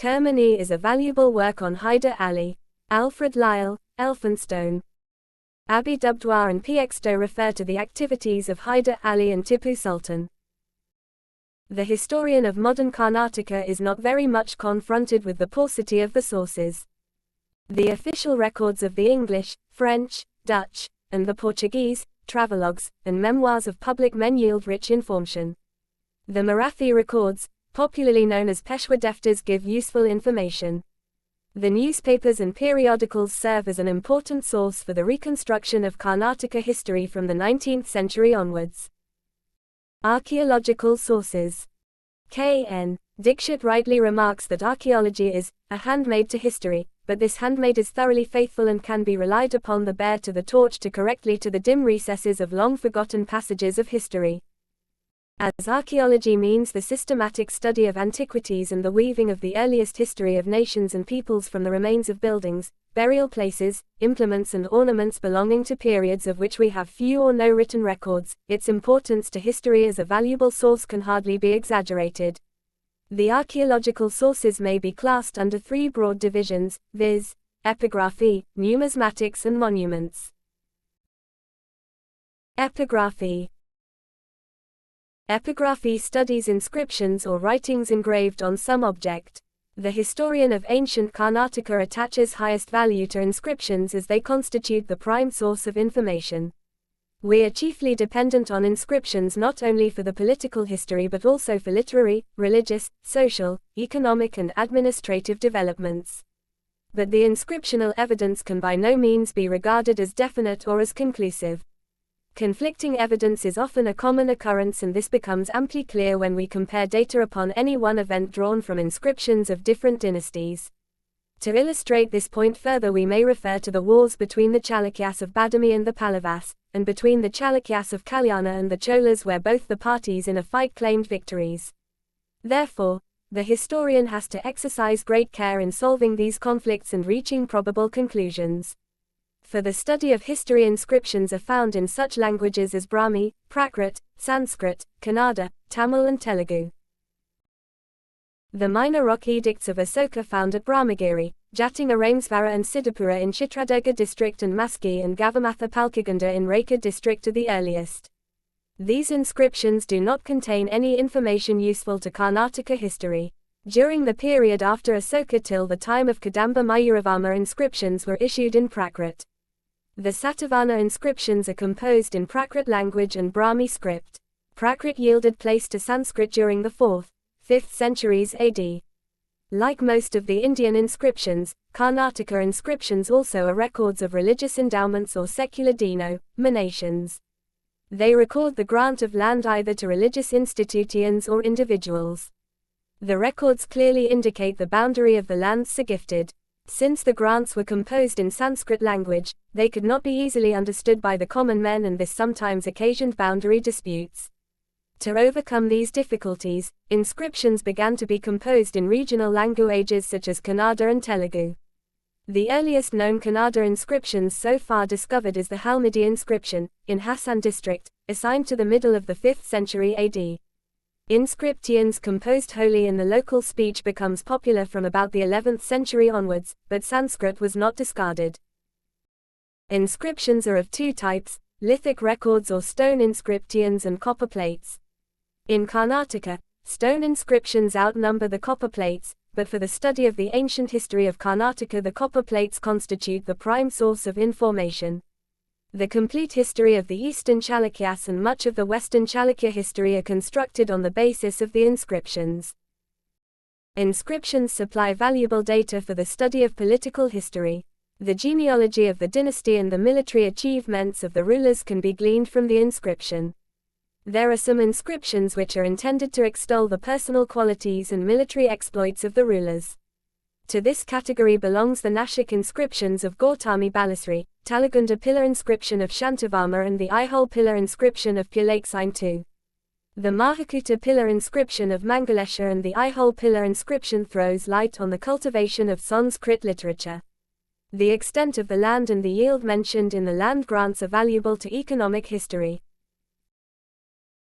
Kermani is a valuable work on Hyder Ali, Alfred Lyle, Elphinstone. Abi Dubdwar and P. Exto refer to the activities of Hyder Ali and Tipu Sultan. The historian of modern Karnataka is not very much confronted with the paucity of the sources. The official records of the English, French, Dutch, and the Portuguese, travelogues, and memoirs of public men yield rich information. The Marathi records, popularly known as Peshwa Defters, give useful information. The newspapers and periodicals serve as an important source for the reconstruction of Karnataka history from the 19th century onwards. Archaeological sources. K.N. Dixit rightly remarks that archaeology is a handmaid to history, but this handmaid is thoroughly faithful and can be relied upon the bear to the torch to correctly to the dim recesses of long-forgotten passages of history. As archaeology means the systematic study of antiquities and the weaving of the earliest history of nations and peoples from the remains of buildings, burial places, implements and ornaments belonging to periods of which we have few or no written records, its importance to history as a valuable source can hardly be exaggerated. The archaeological sources may be classed under three broad divisions, viz., epigraphy, numismatics and monuments. Epigraphy. Epigraphy studies inscriptions or writings engraved on some object. The historian of ancient Karnataka attaches highest value to inscriptions as they constitute the prime source of information. We are chiefly dependent on inscriptions not only for the political history but also for literary, religious, social, economic and administrative developments. But the inscriptional evidence can by no means be regarded as definite or as conclusive. Conflicting evidence is often a common occurrence, and this becomes amply clear when we compare data upon any one event drawn from inscriptions of different dynasties. To illustrate this point further, we may refer to the wars between the Chalukyas of Badami and the Pallavas, and between the Chalukyas of Kalyana and the Cholas, where both the parties in a fight claimed victories. Therefore, the historian has to exercise great care in solving these conflicts and reaching probable conclusions. For the study of history, inscriptions are found in such languages as Brahmi, Prakrit, Sanskrit, Kannada, Tamil and Telugu. The minor rock edicts of Asoka found at Brahmagiri, Jatinga Ramesvara and Siddhapura in Chitradurga district and Maski and Gavamatha Palkagunda in Raika district are the earliest. These inscriptions do not contain any information useful to Karnataka history. During the period after Asoka till the time of Kadamba Mayuravarma, inscriptions were issued in Prakrit. The Satavahana inscriptions are composed in Prakrit language and Brahmi script. Prakrit yielded place to Sanskrit during the 4th, 5th centuries AD. Like most of the Indian inscriptions, Karnataka inscriptions also are records of religious endowments or secular denominations. They record the grant of land either to religious institutions or individuals. The records clearly indicate the boundary of the lands so gifted. Since the grants were composed in Sanskrit language, they could not be easily understood by the common men, and this sometimes occasioned boundary disputes. To overcome these difficulties, inscriptions began to be composed in regional languages such as Kannada and Telugu. The earliest known Kannada inscriptions so far discovered is the Halmidi inscription, in Hassan district, assigned to the middle of the 5th century AD. Inscriptions composed wholly in the local speech becomes popular from about the 11th century onwards, but Sanskrit was not discarded. Inscriptions are of two types, lithic records or stone inscriptions and copper plates. In Karnataka, stone inscriptions outnumber the copper plates, but for the study of the ancient history of Karnataka, the copper plates constitute the prime source of information. The complete history of the Eastern Chalukyas and much of the Western Chalukya history are constructed on the basis of the inscriptions. Inscriptions supply valuable data for the study of political history. The genealogy of the dynasty and the military achievements of the rulers can be gleaned from the inscription. There are some inscriptions which are intended to extol the personal qualities and military exploits of the rulers. To this category belongs the Nashik inscriptions of Gautami Balasri, Talagunda pillar inscription of Shantavarma and the Aihole pillar inscription of Pulaksine II. The Mahakuta pillar inscription of Mangalesha and the Aihole pillar inscription throws light on the cultivation of Sanskrit literature. The extent of the land and the yield mentioned in the land grants are valuable to economic history.